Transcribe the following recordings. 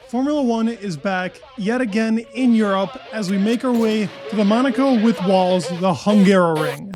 Formula One is back yet again in Europe as we make our way to the Monaco with walls, the Hungaroring.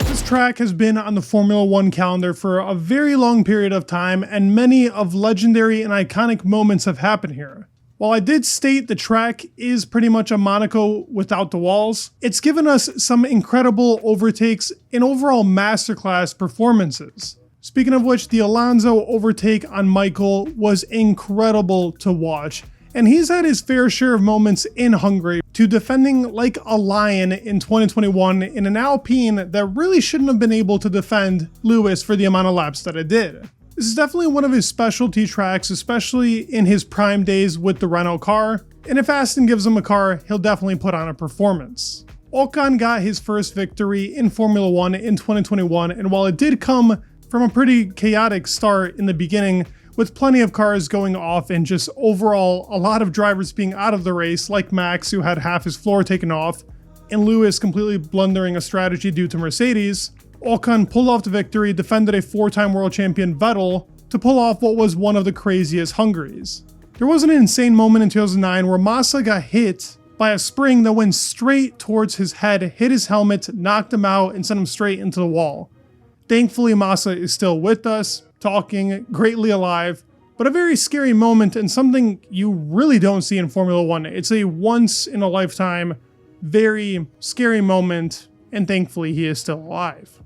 This track has been on the Formula One calendar for a very long period of time, and many of legendary and iconic moments have happened here. While I did state the track is pretty much a Monaco without the walls, it's given us some incredible overtakes and overall masterclass performances. Speaking of which, the Alonso overtake on Michael was incredible to watch, and he's had his fair share of moments in Hungary, to defending like a lion in 2021 in an Alpine that really shouldn't have been able to defend Lewis for the amount of laps that it did. This is definitely one of his specialty tracks, especially in his prime days with the Renault car, and if Aston gives him a car, he'll definitely put on a performance. Ocon got his first victory in Formula One in 2021, and while it did come from a pretty chaotic start in the beginning, with plenty of cars going off and just overall a lot of drivers being out of the race, like Max, who had half his floor taken off, and Lewis completely blundering a strategy due to Mercedes, Ocon pulled off the victory, defended a four-time world champion Vettel to pull off what was one of the craziest Hungaries. There was an insane moment in 2009 where Massa got hit by a spring that went straight towards his head, hit his helmet, knocked him out, and sent him straight into the wall. Thankfully, Massa is still with us, talking, greatly alive, but a very scary moment and something you really don't see in Formula One. It's a once-in-a-lifetime, very scary moment, and thankfully he is still alive.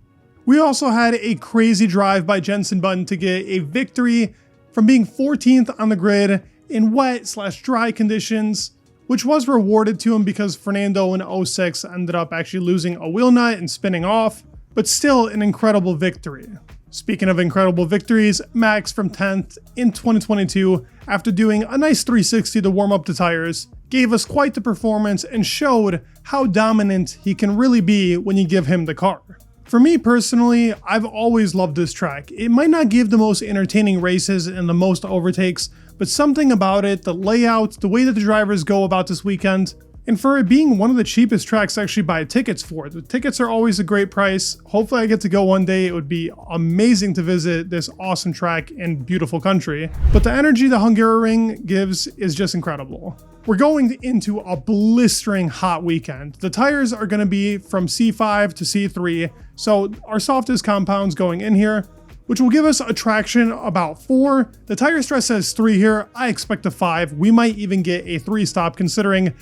We also had a crazy drive by Jenson Button to get a victory from being 14th on the grid in wet/dry conditions, which was rewarded to him because Fernando in 06 ended up actually losing a wheel nut and spinning off, but still an incredible victory. Speaking of incredible victories, Max from 10th in 2022, after doing a nice 360 to warm up the tires, gave us quite the performance and showed how dominant he can really be when you give him the car. For me personally, I've always loved this track. It might not give the most entertaining races and the most overtakes, but something about it, the layout, the way that the drivers go about this weekend, and for it being one of the cheapest tracks to actually buy tickets for. The tickets are always a great price. Hopefully I get to go one day. It would be amazing to visit this awesome track in beautiful country. But the energy the Hungaroring gives is just incredible. We're going into a blistering hot weekend. The tires are going to be from C5 to C3, so our softest compounds going in here, which will give us a traction about 4. The tire stress says 3 here. I expect a 5. We might even get a 3 stop considering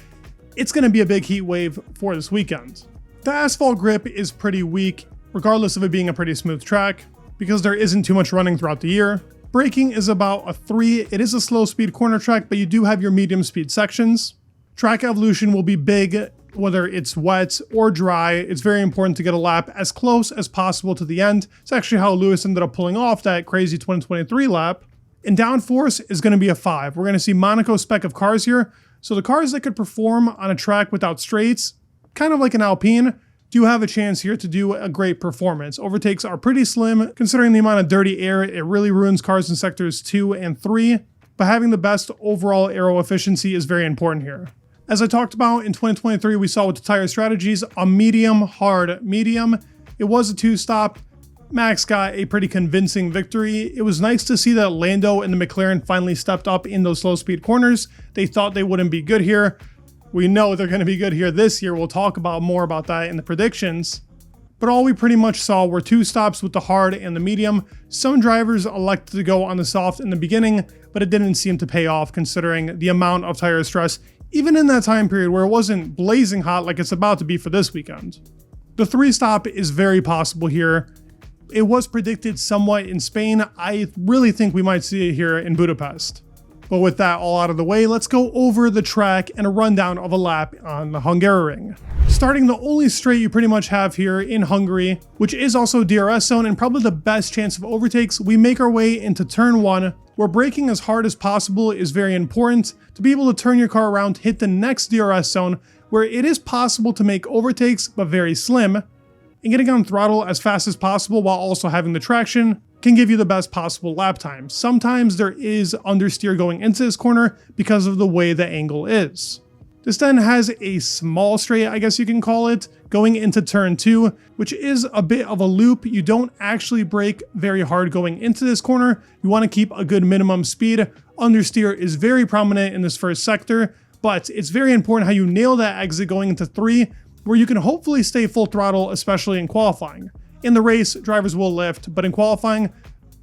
it's going to be a big heat wave for this weekend. The asphalt grip is pretty weak, regardless of it being a pretty smooth track, because there isn't too much running throughout the year. Braking is about a 3. It is a slow speed corner track, but you do have your medium speed sections. Track evolution will be big, whether it's wet or dry. It's very important to get a lap as close as possible to the end. It's actually how Lewis ended up pulling off that crazy 2023 lap. And downforce is going to be a 5. We're going to see Monaco spec of cars here. So the cars that could perform on a track without straights, kind of like an Alpine, do have a chance here to do a great performance. Overtakes are pretty slim, considering the amount of dirty air. It really ruins cars in sectors 2 and 3, but having the best overall aero efficiency is very important here. As I talked about in 2023, we saw with the tire strategies, a medium, hard, medium. It was a 2-stop. Max got a pretty convincing victory. It was nice to see that Lando and the McLaren finally stepped up in those slow speed corners. They thought they wouldn't be good here. We know they're going to be good here this year. We'll talk about more about that in the predictions. But all we pretty much saw were 2 stops with the hard and the medium. Some drivers elected to go on the soft in the beginning, but it didn't seem to pay off considering the amount of tire stress, even in that time period where it wasn't blazing hot like it's about to be for this weekend. The 3 stop is very possible here. It was predicted somewhat in Spain. I really think we might see it here in Budapest. But with that all out of the way, let's go over the track and a rundown of a lap on the Hungaroring. Starting the only straight you pretty much have here in Hungary, which is also DRS zone and probably the best chance of overtakes, we make our way into turn 1, where braking as hard as possible is very important to be able to turn your car around, hit the next DRS zone, where it is possible to make overtakes, but very slim. and getting on throttle as fast as possible while also having the traction can give you the best possible lap time. Sometimes there is understeer going into this corner because of the way the angle is. This then has a small straight, I guess you can call it, going into turn 2, which is a bit of a loop. You don't actually brake very hard going into this corner. You want to keep a good minimum speed. Understeer is very prominent in this first sector, but it's very important how you nail that exit going into 3, where you can hopefully stay full throttle, especially in qualifying. In the race, drivers will lift, but in qualifying,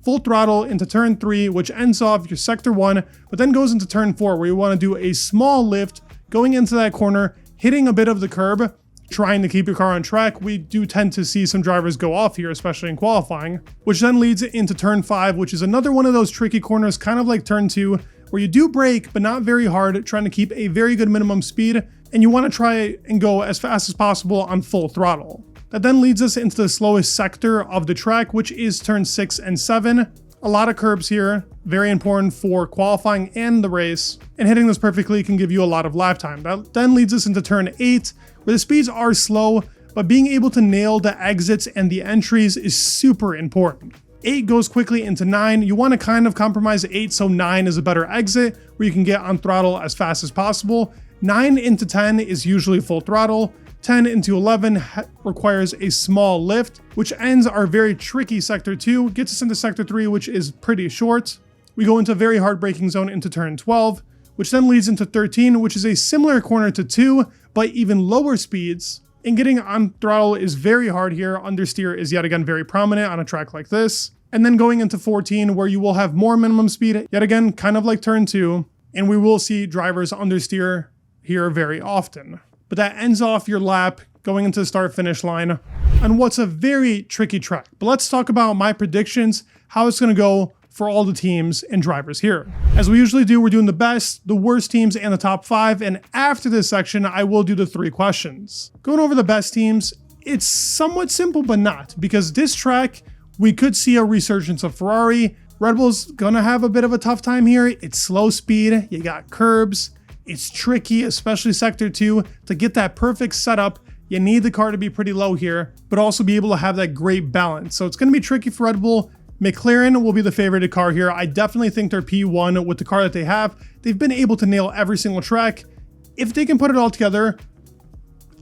full throttle into turn 3, which ends off your sector 1, but then goes into turn 4, where you want to do a small lift going into that corner, hitting a bit of the curb, trying to keep your car on track. We do tend to see some drivers go off here, especially in qualifying, which then leads into turn 5, which is another one of those tricky corners, kind of like turn 2, where you do brake, but not very hard, trying to keep a very good minimum speed, and you want to try and go as fast as possible on full throttle. That then leads us into the slowest sector of the track, which is turn 6 and 7. A lot of curbs here, very important for qualifying and the race, and hitting this perfectly can give you a lot of lap time. That then leads us into turn 8, where the speeds are slow, but being able to nail the exits and the entries is super important. 8 goes quickly into 9. You want to kind of compromise 8, so 9 is a better exit, where you can get on throttle as fast as possible. 9 into 10 is usually full throttle. 10 into 11 requires a small lift, which ends our very tricky sector 2, gets us into sector 3, which is pretty short. We go into a very hard braking zone into turn 12, which then leads into 13, which is a similar corner to 2, but even lower speeds. And getting on throttle is very hard here. Understeer is yet again very prominent on a track like this. And then going into 14, where you will have more minimum speed, yet again, kind of like turn 2, and we will see drivers understeer here very often. But that ends off your lap going into the start-finish line on what's a very tricky track. But let's talk about my predictions, how it's going to go for all the teams and drivers here. As we usually do, we're doing the best, the worst teams, and the top 5. And after this section, I will do the 3 questions. Going over the best teams, it's somewhat simple, but not. Because this track, we could see a resurgence of Ferrari. Red Bull's going to have a bit of a tough time here. It's slow speed. You got curbs. It's tricky, especially sector 2, to get that perfect setup. You need the car to be pretty low here, but also be able to have that great balance. So it's going to be tricky for Red Bull. McLaren will be the favorited car here. I definitely think they're P1 with the car that they have. They've been able to nail every single track. If they can put it all together,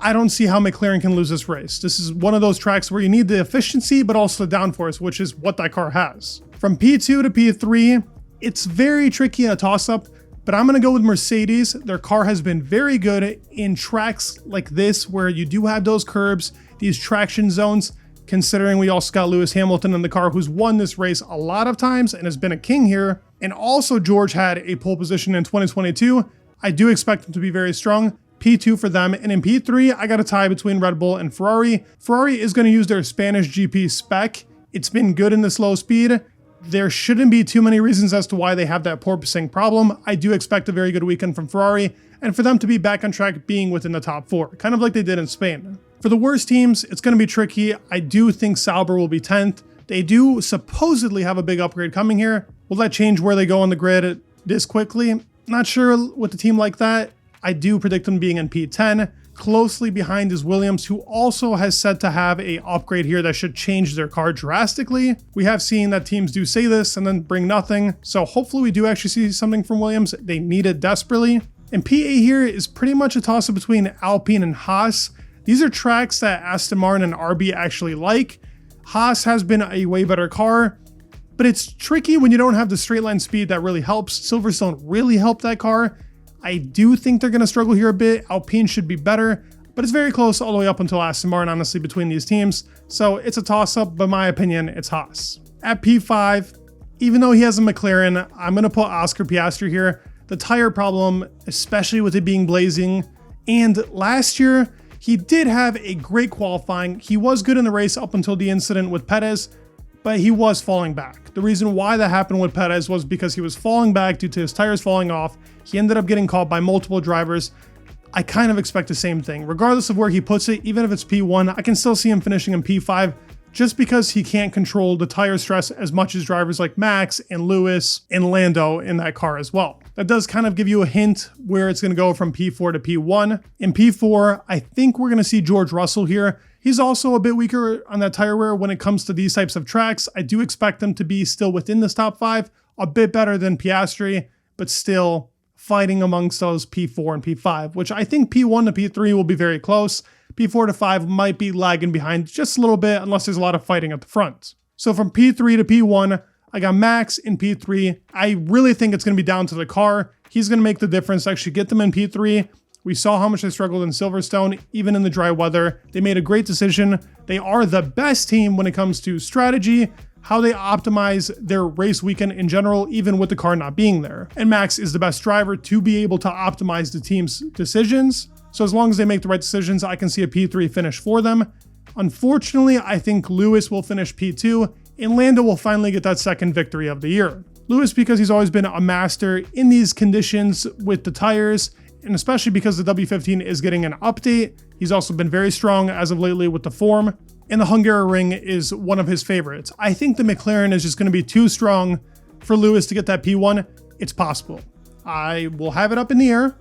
I don't see how McLaren can lose this race. This is one of those tracks where you need the efficiency, but also the downforce, which is what that car has. From P2 to P3, it's very tricky in a toss-up. But I'm going to go with Mercedes. Their car has been very good in tracks like this, where you do have those curbs, these traction zones, considering we also got Lewis Hamilton in the car, who's won this race a lot of times and has been a king here. And also George had a pole position in 2022. I do expect him to be very strong. P2 for them. And in P3, I got a tie between Red Bull and Ferrari. Ferrari is going to use their Spanish GP spec. It's been good in the slow speed. There shouldn't be too many reasons as to why they have that porpoising problem. I do expect a very good weekend from Ferrari, and for them to be back on track being within the top 4, kind of like they did in Spain. For the worst teams, it's going to be tricky. I do think Sauber will be 10th. They do supposedly have a big upgrade coming here. Will that change where they go on the grid this quickly? Not sure with a team like that. I do predict them being in P10. Closely behind is Williams, who also has said to have an upgrade here that should change their car drastically. We have seen that teams do say this and then bring nothing. So hopefully we do actually see something from Williams. They need it desperately. And PA here is pretty much a toss-up between Alpine and Haas. These are tracks that Aston Martin and RB actually like. Haas has been a way better car, but it's tricky when you don't have the straight line speed that really helps. Silverstone really helped that car. I do think they're going to struggle here a bit. Alpine should be better, but it's very close all the way up until Aston Martin, honestly, between these teams. So it's a toss-up, but in my opinion, it's Haas. At P5, even though he has a McLaren, I'm going to put Oscar Piastri here. The tire problem, especially with it being blazing. And last year, he did have a great qualifying. He was good in the race up until the incident with Perez, but he was falling back. The reason why that happened with Perez was because he was falling back due to his tires falling off. He ended up getting caught by multiple drivers. I kind of expect the same thing. Regardless of where he puts it, even if it's P1, I can still see him finishing in P5 just because he can't control the tire stress as much as drivers like Max and Lewis and Lando in that car as well. That does kind of give you a hint where it's going to go from P4 to P1. In P4, I think we're going to see George Russell here. He's also a bit weaker on that tire wear when it comes to these types of tracks. I do expect him to be still within this top 5, a bit better than Piastri, but still fighting amongst those P4 and P5, which I think P1 to P3 will be very close. P4 to 5 might be lagging behind just a little bit unless there's a lot of fighting at the front. So from P3 to P1, I got Max in P3. I really think it's going to be down to the car. He's going to make the difference to actually get them in P3. We saw how much they struggled in Silverstone, even in the dry weather. They made a great decision. They are the best team when it comes to strategy, how they optimize their race weekend in general, even with the car not being there. And Max is the best driver to be able to optimize the team's decisions. So as long as they make the right decisions, I can see a P3 finish for them. Unfortunately, I think Lewis will finish P2, and Lando will finally get that second victory of the year. Lewis, because he's always been a master in these conditions with the tires, and especially because the W15 is getting an update. He's also been very strong as of lately with the form, and the Hungaroring is one of his favorites. I think the McLaren is just going to be too strong for Lewis to get that P1. It's possible. I will have it up in the air,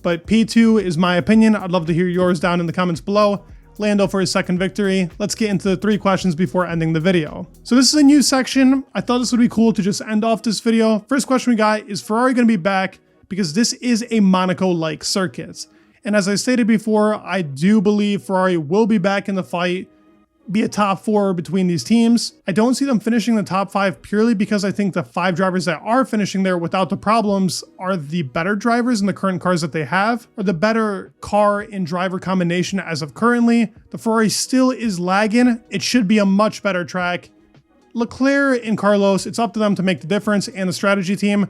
but P2 is my opinion. I'd love to hear yours down in the comments below. Lando for his second victory. Let's get into the 3 questions before ending the video. So this is a new section. I thought this would be cool to just end off this video. First question we got, is Ferrari going to be back? Because this is a Monaco-like circuit. And as I stated before, I do believe Ferrari will be back in the fight, be a top 4 between these teams. I don't see them finishing the top 5 purely because I think the 5 drivers that are finishing there without the problems are the better drivers in the current cars that they have, or the better car and driver combination as of currently. The Ferrari still is lagging. It should be a much better track. Leclerc and Carlos, it's up to them to make the difference, and the strategy team.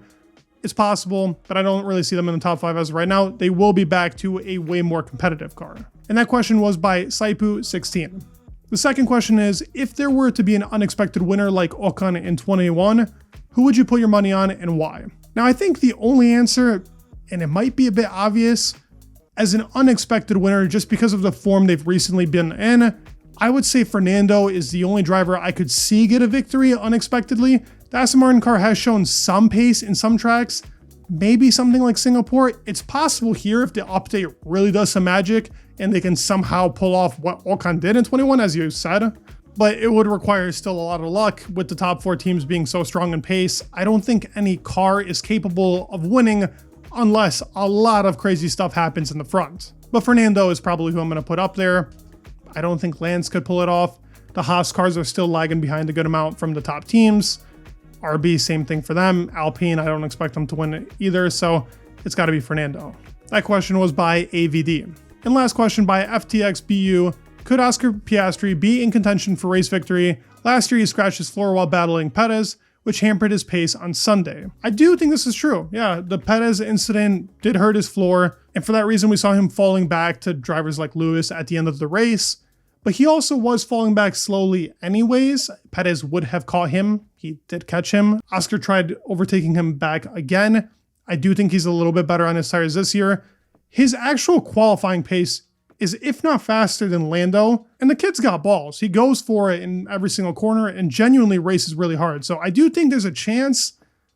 It's possible, but I don't really see them in the top 5 as of right now. They will be back to a way more competitive car. And that question was by Saipu16. The second question is, if there were to be an unexpected winner like Ocon in 2021, who would you put your money on and why? Now, I think the only answer, and it might be a bit obvious, as an unexpected winner just because of the form they've recently been in, I would say Fernando is the only driver I could see get a victory unexpectedly. The Aston Martin car has shown some pace in some tracks, maybe something like Singapore. It's possible here if the update really does some magic and they can somehow pull off what Ocon did in 21, as you said, but it would require still a lot of luck with the top 4 teams being so strong in pace. I don't think any car is capable of winning unless a lot of crazy stuff happens in the front. But Fernando is probably who I'm going to put up there. I don't think Lance could pull it off. The Haas cars are still lagging behind a good amount from the top teams. RB, same thing for them. Alpine, I don't expect them to win either, so it's got to be Fernando. That question was by AVD. And last question by FTXBU. Could Oscar Piastri be in contention for race victory? Last year he scratched his floor while battling Perez, which hampered his pace on Sunday. I do think this is true. Yeah, the Perez incident did hurt his floor, and for that reason we saw him falling back to drivers like Lewis at the end of the race. But he also was falling back slowly anyways. Perez would have caught him. He did catch him. Oscar tried overtaking him back again. I do think he's a little bit better on his tires this year. His actual qualifying pace is, if not faster than Lando, and the kid's got balls. He goes for it in every single corner and genuinely races really hard. So I do think there's a chance,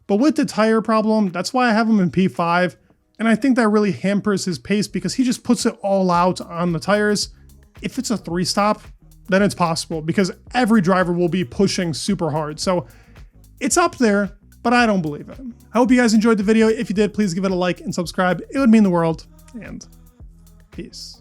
but with the tire problem, that's why I have him in P5. And I think that really hampers his pace because he just puts it all out on the tires. If it's a 3-stop, then it's possible because every driver will be pushing super hard. So it's up there, but I don't believe it. I hope you guys enjoyed the video. If you did, please give it a like and subscribe. It would mean the world, and peace.